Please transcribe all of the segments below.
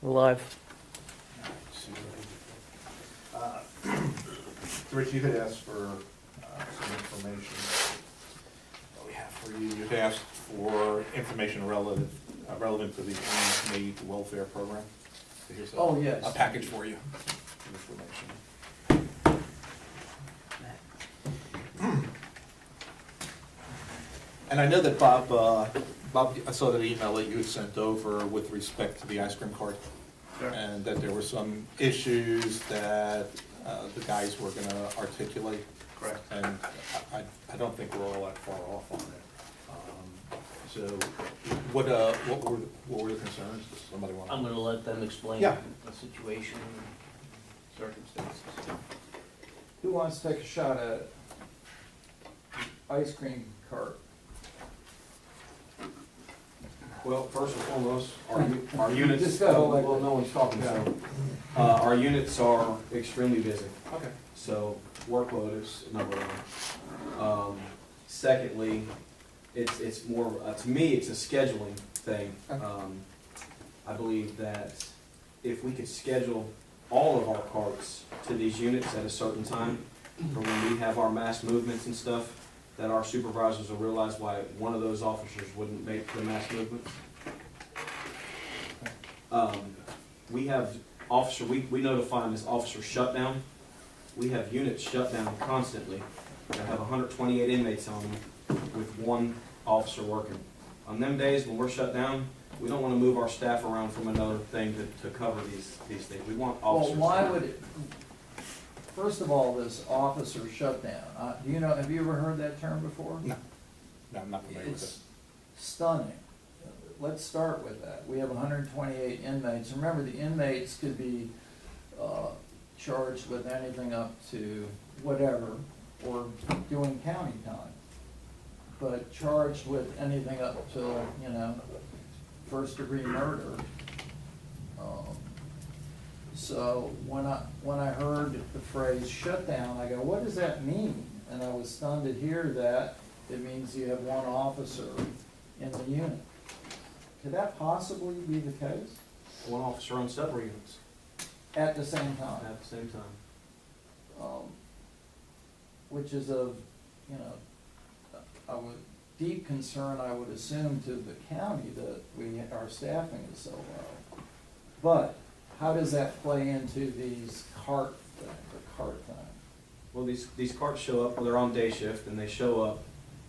We're live. Rich, you had asked for some information. What we have for you, you had asked for information relevant to the inmate welfare program. So here's yes. a package for you. Information. And I know that Bob, I saw that email that you had sent over with respect to the ice cream cart. Sure. And that there were some issues that the guys were going to articulate. Correct. And I don't think we're all that far off on it. So what were the concerns? Does somebody want to? I'm gonna let them explain Yeah. the situation and circumstances. Who wants to take a shot at it? Ice cream cart. Well, first and foremost, our units, Just go like well, that. no one's talking, so, our units are extremely busy. Okay. So workload is number one. Secondly, it's more, to me, it's a scheduling thing. I believe that if we could schedule all of our carts to these units at a certain time, for when we have our mass movements and stuff, that our supervisors will realize why one of those officers wouldn't make the mass movements. We have officer, we notify them as officer shutdown. We have units shut down constantly that have 128 inmates on them with one officer working. On them days when we're shut down, we don't want to move our staff around from another thing to cover these things. We want Well, officers. why would it, first of all, this officer shutdown, do you know, have you ever heard that term before? No, I'm not familiar with it. It's stunning. Let's start with that. We have 128 inmates. Remember, the inmates could be charged with anything up to whatever, or doing county time. But charged with anything up till, first-degree murder. So when I heard the phrase shutdown, I go, what does that mean? And I was stunned to hear that it means you have one officer in the unit. Could that possibly be the case? One officer on several units At the same time? at the same time. Which is of, deep concern, I would assume, to the county that our staffing is so low. But how does that play into these cart thing? Well, these carts show up, well, they're on day shift, and they show up,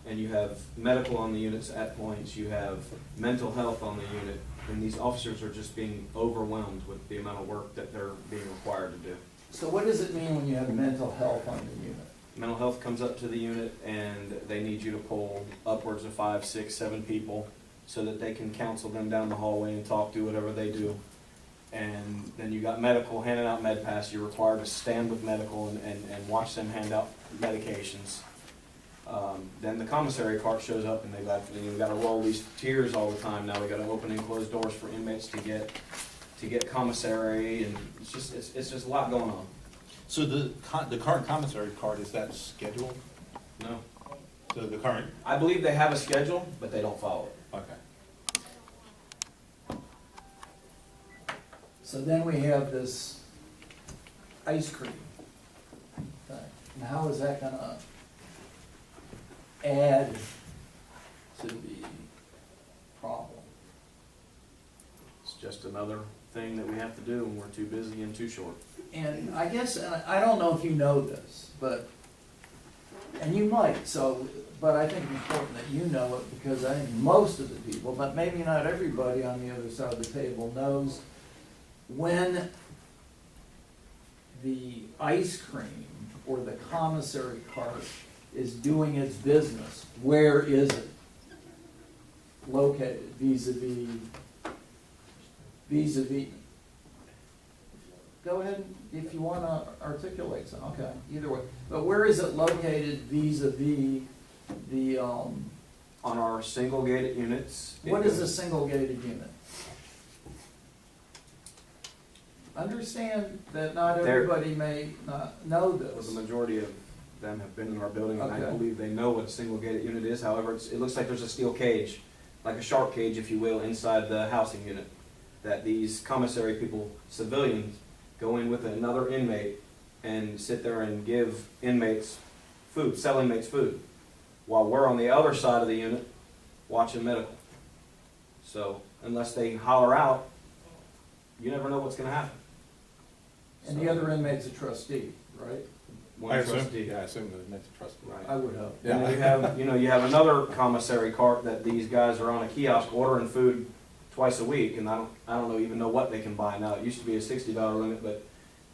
and you have medical on the units at points, you have mental health on the unit, and these officers are just being overwhelmed with the amount of work that they're being required to do. So what does it mean when you have mental health on the unit? Mental health comes up to the unit, and they need you to pull upwards of 5, 6, 7 people so that they can counsel them down the hallway and talk, do whatever they do. And then you got medical handing out med pass. You're required to stand with medical and watch them hand out medications. Then the commissary cart shows up, and we've got to roll these tiers all the time now. We got to open and close doors for inmates to get commissary, and it's just a lot going on. So the current commissary card, is that scheduled? No, So the current, I believe they have a schedule, but they don't follow it. okay. So then we have this ice cream thing. And how is that gonna add to the problem? It's just another thing that we have to do when we're too busy and too short. And I guess, and I don't know if you know this, and you might, but I think it's important that you know it, because I think most of the people, but maybe not everybody on the other side of the table, knows when the ice cream or the commissary cart is doing its business, where is it located vis-a-vis? Go ahead if you want to articulate something. Okay, either way. But where is it located vis-a-vis the, On our single gated units. what is a single gated unit? Understand that not everybody may not know The this. majority of them have been in our building, and I Okay. believe they know what a single gated unit is. However, it looks like there's a steel cage, like a shark cage, if you will, inside the housing unit. that these commissary people, civilians, go in with another inmate and sit there and give inmates food, sell inmates food, while we're on the other side of the unit watching medical. So unless they holler out, you never know what's gonna happen. And the other inmate's a trustee, right? One I assume, trustee. yeah, I assume that it makes a trust. Right. I would hope. And then you have another commissary cart that these guys are on a kiosk ordering food twice a week, and I don't even know what they can buy now. It used to be a $60 limit, but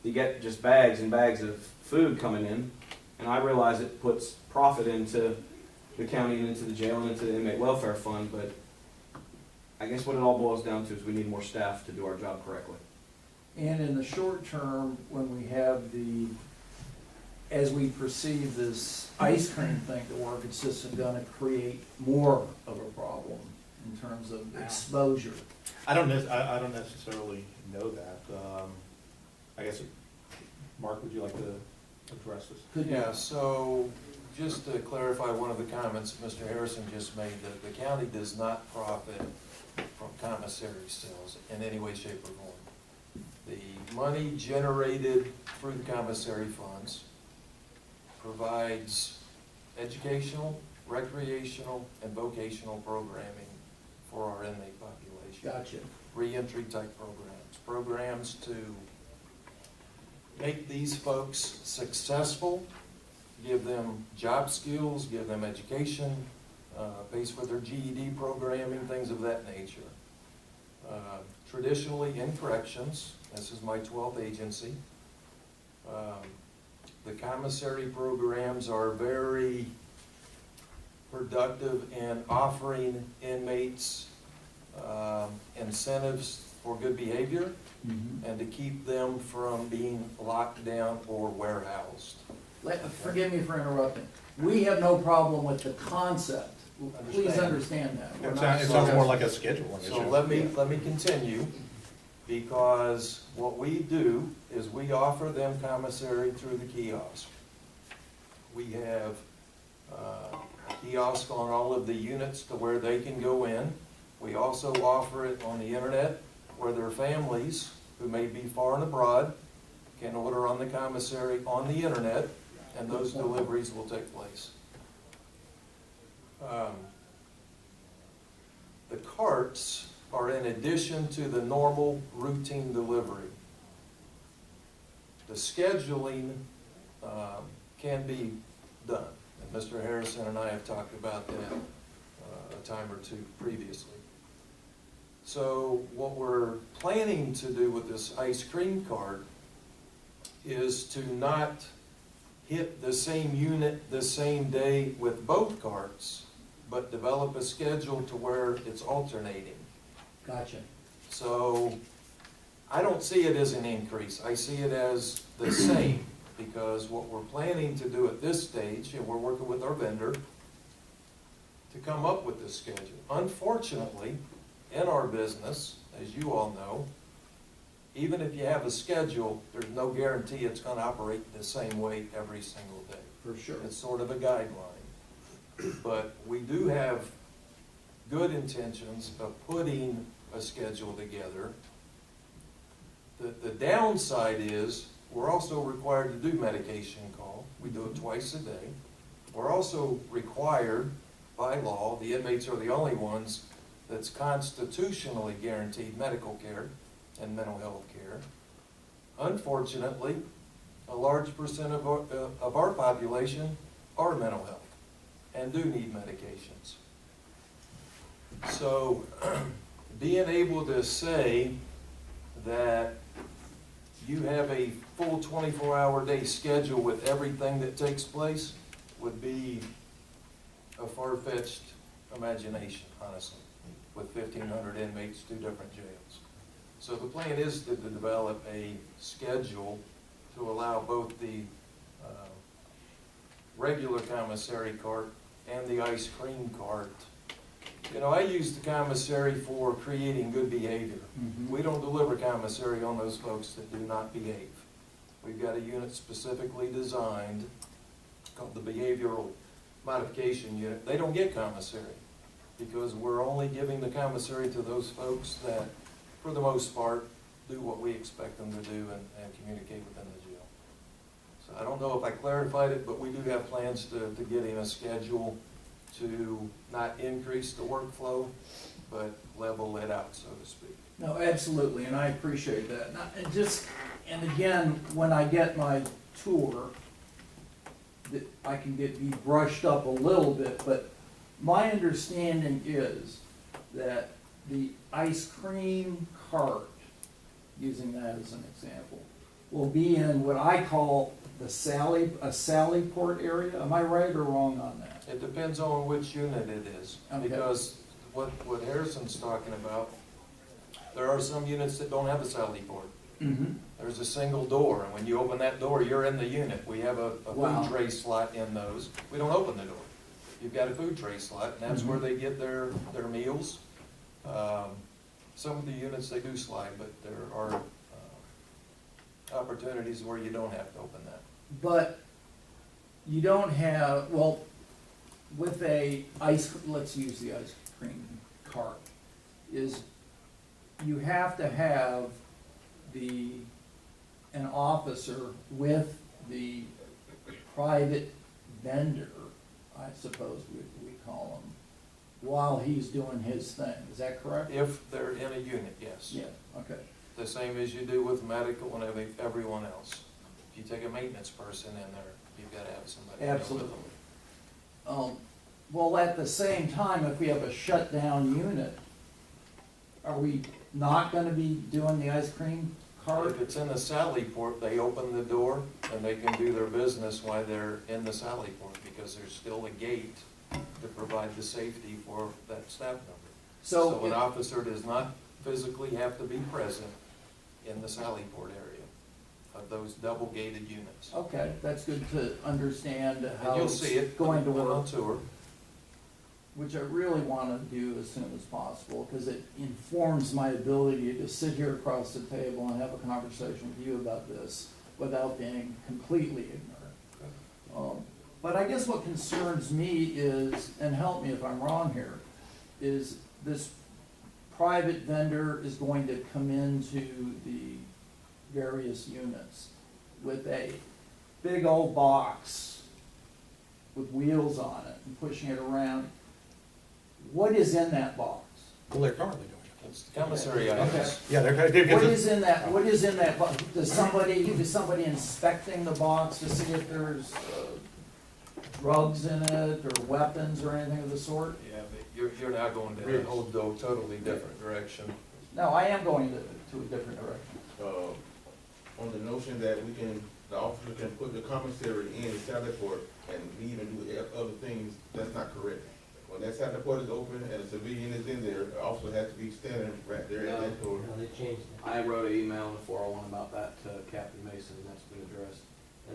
you get just bags and bags of food coming in, and I realize it puts profit into the county and into the jail and into the inmate welfare fund, but I guess what it all boils down to is we need more staff to do our job correctly. And in the short term, when we have as we perceive this ice cream thing to work, it's just gonna create more of a problem in terms of exposure. I don't necessarily know that. I guess, Mark, would you like to address this? Could you- Yeah, so just to clarify one of the comments that Mr. Harrison just made, that the county does not profit from commissary sales in any way, shape, or form. The money generated through the commissary funds provides educational, recreational, and vocational programming for our inmate population. Gotcha. Reentry type programs to make these folks successful, give them job skills, give them education, pays for their GED programming, things of that nature. Traditionally in corrections, this is my 12th agency, the commissary programs are very productive in offering inmates incentives for good behavior and to keep them from being locked down or warehoused. Forgive me for interrupting. We have no problem with the concept. Please understand that. We're not It sounds more like a scheduling issue. So let me continue, because what we do is we offer them commissary through the kiosk. We have a kiosk on all of the units to where they can go in. We also offer it on the internet where their families who may be far and abroad can order on the commissary on the internet, and those deliveries will take place. The carts are in addition to the normal routine delivery. The scheduling can be done, and Mr. Harrison and I have talked about that a time or two previously. So what we're planning to do with this ice cream cart is to not hit the same unit the same day with both carts, but develop a schedule to where it's alternating. Gotcha. So I don't see it as an increase. I see it as the same, because what we're planning to do at this stage, and we're working with our vendor to come up with this schedule. Unfortunately, in our business, as you all know, even if you have a schedule, there's no guarantee it's going to operate the same way every single day. For sure. It's sort of a guideline. But we do have good intentions of putting a schedule together. The downside is we're also required to do medication call. We do it twice a day. We're also required by law, the inmates are the only ones that's constitutionally guaranteed medical care and mental health care. Unfortunately, a large percent of our population are mental health and do need medications. So being able to say that you have a full 24-hour day schedule with everything that takes place would be a far-fetched imagination, honestly, with 1,500 inmates, 2 different jails. So the plan is to develop a schedule to allow both the regular commissary cart and the ice cream cart. You know, I use the commissary for creating good behavior. We don't deliver commissary on those folks that do not behave. We've got a unit specifically designed called the Behavioral Modification Unit. They don't get commissary because we're only giving the commissary to those folks that for the most part, do what we expect them to do and communicate within the jail. So I don't know if I clarified it, but we do have plans to get in a schedule to not increase the workflow, but level it out, so to speak. No, absolutely, and I appreciate that. And again, when I get my tour, that I can be brushed up a little bit, but my understanding is that the ice cream cart, using that as an example, will be in what I call a sally port area. Am I right or wrong on that? It depends on which unit it is, Okay. because what Harrison's talking about, there are some units that don't have a sally port. Mm-hmm. There's a single door, and when you open that door, you're in the unit. We have a Wow. food tray slot in those. We don't open the door. You've got a food tray slot, and that's where they get their meals. Some of the units, they do slide, but there are opportunities where you don't have to open that. But you don't have, well, with let's use the ice cream cart, is you have to have an officer with the private vendor, I suppose we call him, while he's doing his thing. Is that correct? If they're in a unit, yes. Yeah, okay. The same as you do with medical and everyone else. If you take a maintenance person in there, you've got to have somebody. to deal with Absolutely. them. Well, at the same time, if we have a shutdown unit, are we not gonna be doing the ice cream cart? If it's in the sally port, they open the door and they can do their business while they're in the sally port, because there's still a gate to provide the safety for that staff member. So an officer does not physically have to be present in the sally port area of those double gated units. Okay, that's good to understand And how you'll it's see it going to when on work, tour. which I really wanna do as soon as possible, because it informs my ability to sit here across the table and have a conversation with you about this without being completely ignorant. But I guess what concerns me is, and help me if I'm wrong here, is this private vendor is going to come into the various units with a big old box with wheels on it and pushing it around. What is in that box? Well, they're currently doing it. It's commissary Okay. items. Yeah, they're. What is in that, box? Is somebody inspecting the box to see if there's drugs in it or weapons or anything of the sort? Yeah, but you're now going to a whole totally different direction. No, I am going to a different direction. On the notion that the officer can put the commissary in the salad port and leave and do other things, that's not correct. When that salad port is open and a civilian is in there, the officer has to be standing right there at that door. No, they changed it. I wrote an email in the 401 about that to Captain Mason, and that's been addressed.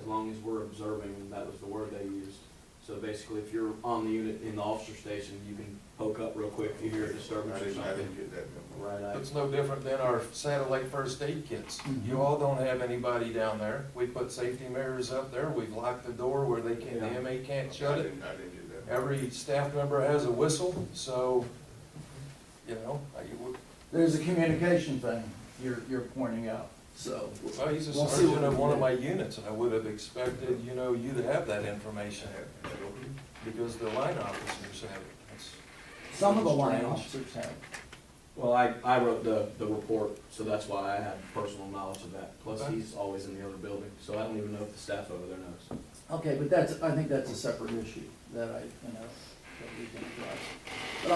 As long as we're observing, that was the word they used. So basically, if you're on the unit in the officer station, you can poke up real quick if you hear a disturbance or I didn't something. get that memo. Right, It's no different than our satellite first aid kits. You all don't have anybody down there. We put safety mirrors up there. We've locked the door where the inmate can't shut it. I didn't get that. Every staff member has a whistle, so, There's a communication thing you're pointing out, so. well, he's a We'll see what sergeant of we one of do. my units, and I would have expected, you to have that information, because the line officers have it. It's Some of the line strange. officers have. Well, I wrote the report, so that's why I had personal knowledge of that. Plus, Okay. he's always in the other building, so I don't even know if the staff over there knows. Okay, but I think that's a separate issue that that we can address. But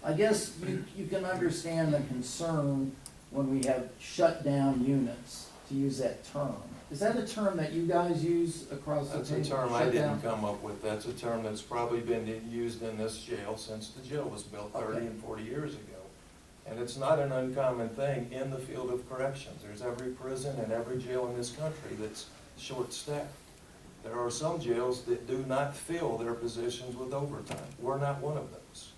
I guess you can understand the concern when we have shut down units, to use that term. Is that a term that you guys use across the That's a table? term I Shut didn't down? come up with. That's a term that's probably been used in this jail since the jail was built 30 Okay. and 40 years ago. And it's not an uncommon thing in the field of corrections. There's every prison and every jail in this country that's short-staffed. There are some jails that do not fill their positions with overtime. We're not one of those.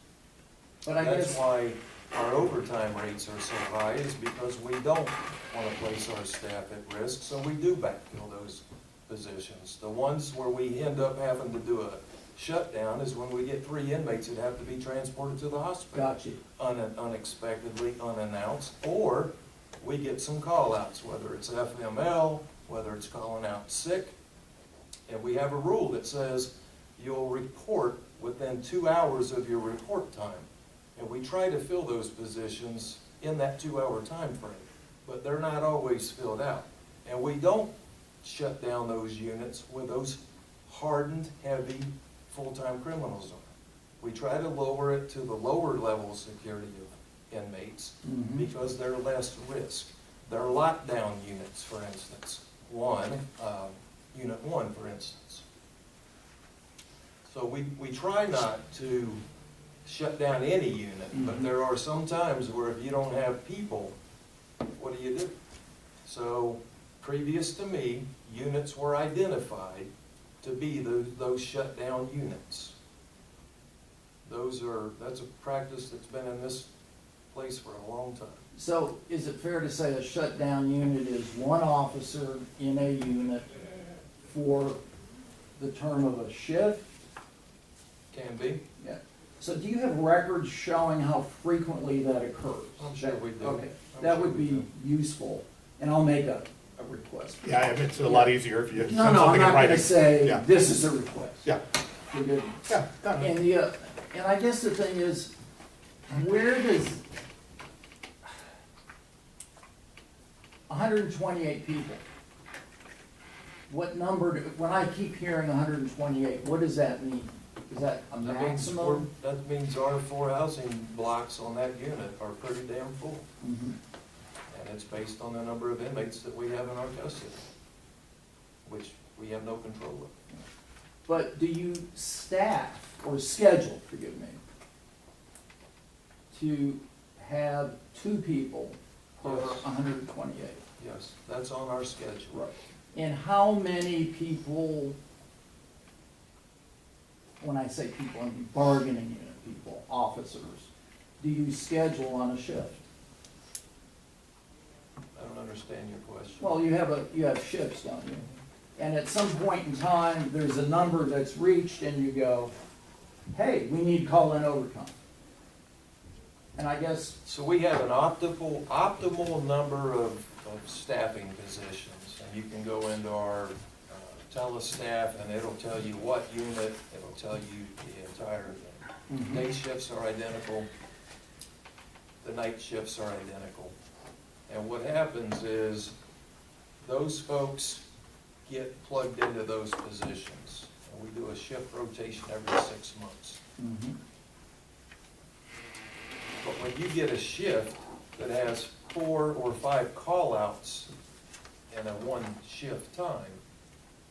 But I That's guess, why our overtime rates are so high, is because we don't want to place our staff at risk, so we do backfill those positions. The ones where we end up having to do a shutdown is when we get 3 inmates that have to be transported to the hospital. Got you. Unexpectedly, unannounced, or we get some call-outs, whether it's FML, whether it's calling out sick. And we have a rule that says you'll report within 2 hours of your report time. And we try to fill those positions in that 2-hour time frame, but they're not always filled out. And we don't shut down those units where those hardened, heavy, full-time criminals are. We try to lower it to the lower level security of inmates because they're less risk. They're lockdown units, for instance. Unit 1, for instance. So we try not to shut down any unit, but there are some times where if you don't have people, what do you do? So previous to me, units were identified to be those shutdown units. That's a practice that's been in this place for a long time. So is it fair to say a shutdown unit is one officer in a unit for the term of a shift? Can be. Yeah. So do you have records showing how frequently that occurs? I'm sure we do. Okay, I'm that sure would we be do. useful, and I'll make a request. Yeah, it's a lot easier if you send No, I'm something in not writing. gonna say, Yeah. this is a request. Yeah, Forgive me. yeah, got it. And I guess the thing is, where does 128 people, what number, when I keep hearing 128, what does that mean? Is that a maximum? That means our 4 housing blocks on that unit are pretty damn full. Mhm. And it's based on the number of inmates that we have in our custody, which we have no control of. But do you staff or schedule, forgive me, to have 2 people per Yes. 128? Yes, that's on our schedule. And how many people, when I say people, I mean bargaining unit people, officers, do you schedule on a shift? I don't understand your question. Well, you have shifts, don't you? And at some point in time, there's a number that's reached and you go, hey, we need to call in overtime. And I guess, So we have an optimal number of staffing positions. And you can go into our telestaff and it'll tell you what unit, it'll tell you the entire thing. Day shifts are identical. The night shifts are identical. And what happens is those folks get plugged into those positions. And we do a shift rotation every 6 months. But when you get a shift that has 4 or 5 call-outs in a 1 shift time,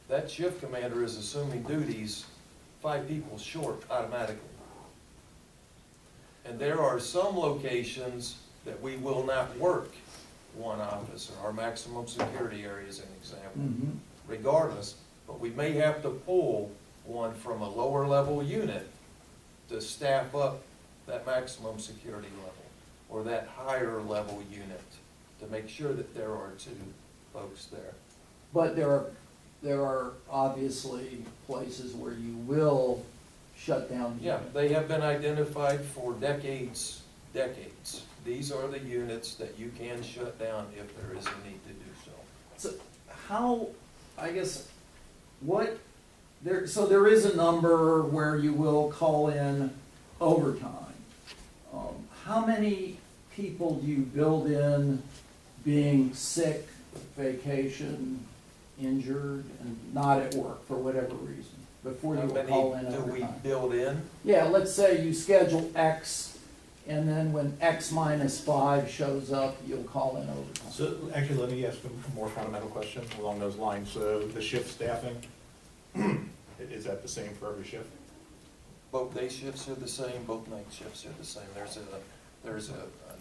that shift commander is assuming duties 5 people short automatically. And there are some locations that we will not work 1 officer. Our maximum security area is an example. Regardless, but we may have to pull 1 from a lower level unit to staff up that maximum security level or that higher level unit to make sure that there are 2 folks there. but there are obviously places where you will shut down. Yeah, they have been identified for decades. These are the units that you can shut down if there is a need to do so. So how, I guess, so there is a number where you will call in overtime. How many people do you build in being sick, vacation, injured, and not at work for whatever reason, before you How will call in many do we overtime? build in? Yeah, let's say you schedule X, and then when X minus 5 shows up, you'll call in overtime. So actually, let me ask a more fundamental question along those lines. So the shift staffing, is that the same for every shift? Both day shifts are the same, both night shifts are the same. There's a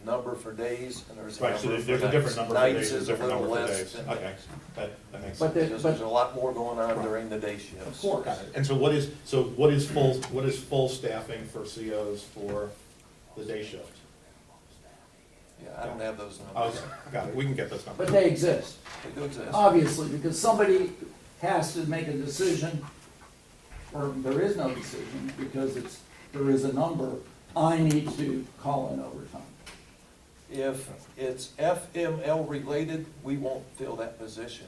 number for days and there's a Right, number so for there's a different number for Nights days, is a a different little number for less days. than Okay, nights. that makes But sense. the- There's a lot more going on Right. during the day shifts. Of course. Got it. And so what is full staffing for COs for the day shift? Yeah, I don't have those Oh, numbers. got it, we can get those numbers. But they exist, They do exist. obviously, because somebody has to make a decision. department, there is no decision because there is a number, I need to call in overtime. If it's FML related, we won't fill that position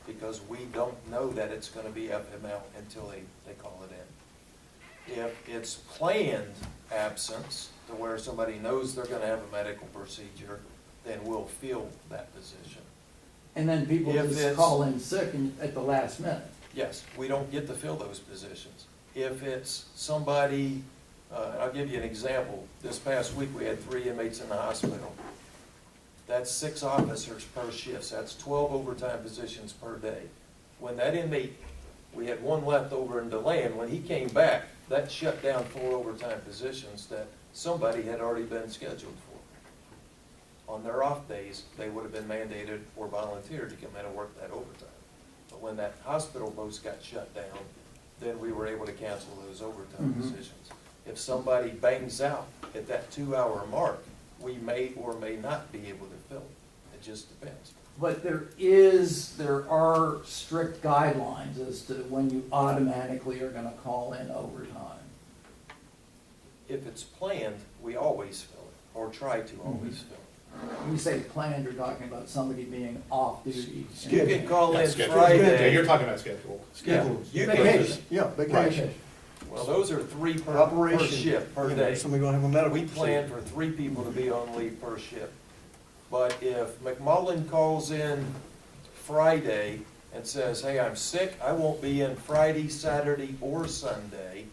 because we don't know that it's gonna be FML until they call it in. If it's planned absence, to where somebody knows they're gonna have a medical procedure, then we'll fill that position. And then people If just it's- call in sick at the last minute. Yes, we don't get to fill those positions. If it's somebody, I'll give you an example. This past week, we had 3 inmates in the hospital. That's 6 officers per shift, so that's 12 overtime positions per day. When that inmate, we had 1 left over in DeLand, when he came back, that shut down 4 overtime positions that somebody had already been scheduled for. On their off days, they would have been mandated or volunteered to come in and work that overtime. But when that hospital post got shut down, then we were able to cancel those overtime Mhm. positions. If somebody bangs out at that 2-hour mark, we may or may not be able to fill it. It just depends. But there are strict guidelines as to when you automatically are gonna call in overtime. If it's planned, we always fill it, or try to always fill it. When you say planned, you're talking about somebody being off duty. You can call in Schedule. Yeah, Friday. you're talking about schedule. Yeah, you can, Vacation. Yeah, vacation. well, those are 3 per Operation. shift, per You know, day. Somebody gonna have a medical We plan procedure. for 3 people to be on leave per shift. But if McMullen calls in Friday and says, hey, I'm sick, I won't be in Friday, Saturday, or Sunday.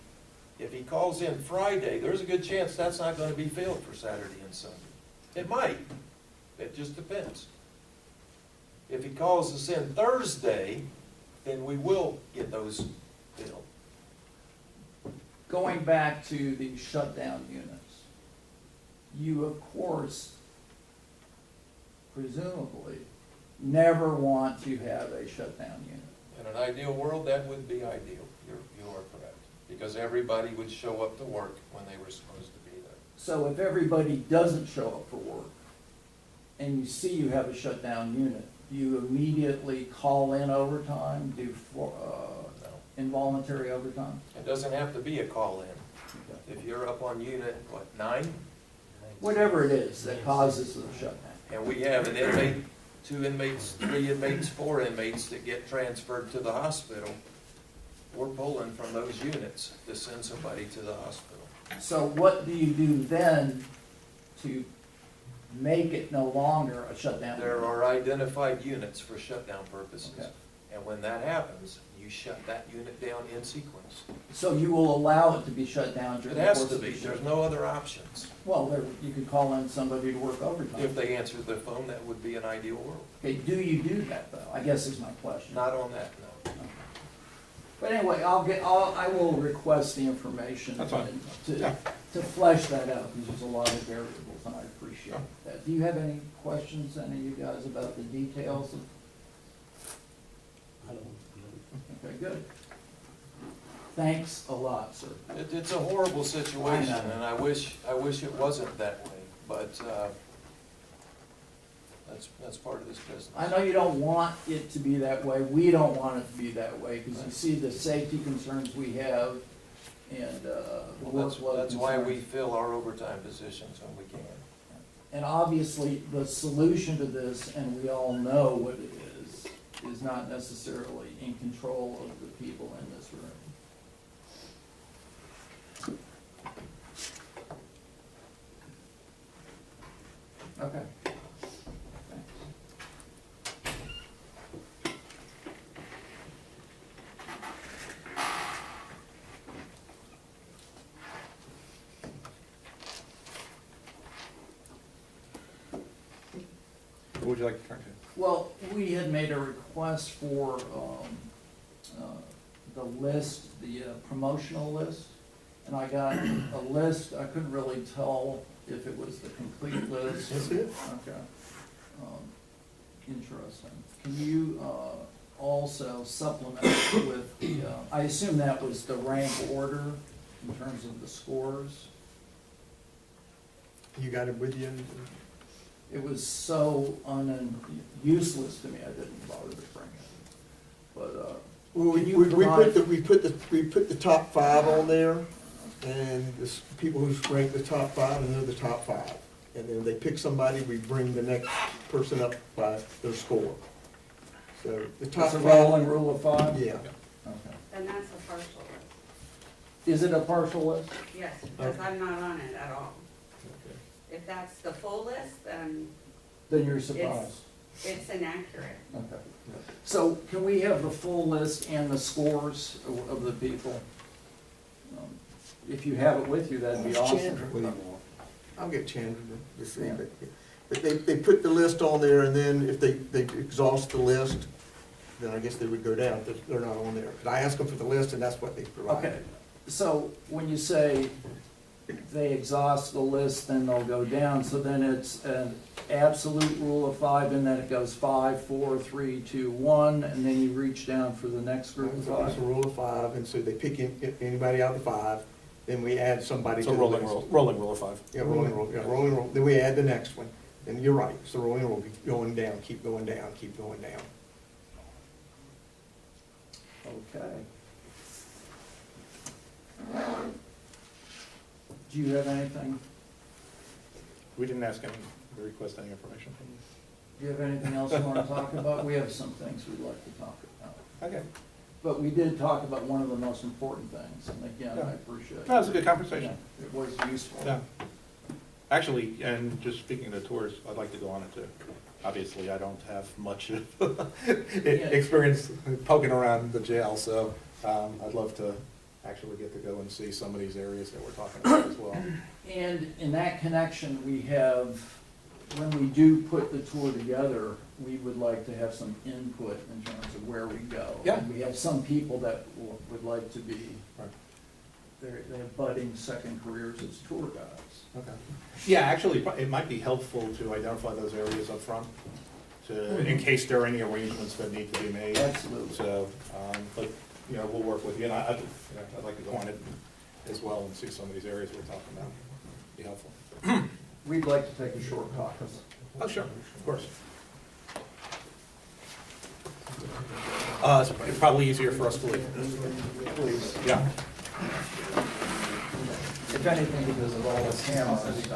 If he calls in Friday, there's a good chance that's not gonna be filled for Saturday and Sunday. It might, it just depends. If he calls us in Thursday, then we will get those filled. Going back to the shutdown units, you of course, presumably, never want to have a shutdown unit. In an ideal world, that would be ideal. You are correct. Because everybody would show up to work when they were supposed to be there. So if everybody doesn't show up for work, and you see you have a shutdown unit, do you immediately call in overtime, do No. involuntary overtime? It doesn't have to be a call-in. If you're up on unit, 9? Whatever it is that causes the shutdown. And we have an inmate, 2 inmates, 3 inmates, 4 inmates that get transferred to the hospital, we're pulling from those units to send somebody to the hospital. So what do you do then to make it no longer a shutdown? There unit? are identified units for shutdown purposes. Okay. And when that happens, you shut that unit down in sequence. So you will allow it to be shut down It during the has course to of the be, shift? there's no other options. Well, you could call in somebody to work overtime. If they answer the phone, that would be an ideal world. Okay, do you do that though? I guess is my question. Not on that, no. But anyway, I will request the information. That's fine. To flesh that out, because there's a lot of variables, and I appreciate that. Do you have any questions, any of you guys, about the details of? I don't know. Okay, good. Thanks a lot, sir. It's a horrible situation, I know. and I wish it wasn't that way, but, that's part of this business. I know you don't want it to be that way. We don't want it to be that way, because you see the safety concerns we have and the Well, workload that's why we concerns. fill our overtime positions when we can. And obviously, the solution to this, and we all know what it is not necessarily in control of the people in this room. Okay. Thanks. What would you like to turn to? Well, we had made a request for the list, the promotional list, and I got a list. I couldn't really tell if it was the complete list. That's it. Okay. Interesting. Can you also supplement with the, I assume that was the rank order in terms of the scores? You got it with you? It was so useless to me, I didn't bother to bring it. But Well, Can you provide- we put the top 5 on there, and the people who rank the top 5, and they're the top 5. And then they pick somebody, we bring the next person up by their score. So the top It's a 5. rolling rule of 5? Yeah. Okay. And that's a partial list. Is it a partial list? Yes, because I'm not on it at all. Okay. If that's the full list, then Then you're surprised. it's inaccurate. Okay. So can we have the full list and the scores of the people? If you have it with you, that'd be awesome. Chandra. I'll get Chandra to see, but they put the list on there, and then if they exhaust the list, then I guess they would go down, if they're not on there. But I asked them for the list, and that's what they provided. Okay, so when you say they exhaust the list, then they'll go down, so then it's an absolute rule of 5, and then it goes 5, 4, 3, 2, 1, and then you reach down for the next group of It's 5? a rule of 5, and so they pick anybody out of the 5, then we add somebody It's to a the list. rolling rule of 5. Yeah, rolling roll, then we add the next one, and you're right, it's the rolling roll, keep going down, keep going down, keep going down. Okay. Do you have anything, We didn't ask any, request any information from you. do you have anything else you want to talk about? We have some things we'd like to talk about. Okay. But we did talk about one of the most important things, and again, I Yeah. appreciate it. No, it was a good conversation. Yeah, it was useful. Yeah. Actually, and just speaking of tours, I'd like to go on it too. Obviously, I don't have much experience poking around the jail, so I'd love to actually get to go and see some of these areas that we're talking about as well. And in that connection, we have, when we do put the tour together, we would like to have some input in terms of where we go. Yeah. And we have some people that would like to be, Right. they have budding second careers as tour guides. Okay. Yeah, actually, it might be helpful to identify those areas up front, in case there are any arrangements that need to be made. Absolutely. So, but, you know, we'll work with you, and I'd like to go on it as well and see some of these areas we're talking about. Be helpful. We'd like to take a short caucus. Oh, sure, of course. It's probably easier for us to leave. Please. Yeah. If anything, because of all the cameras.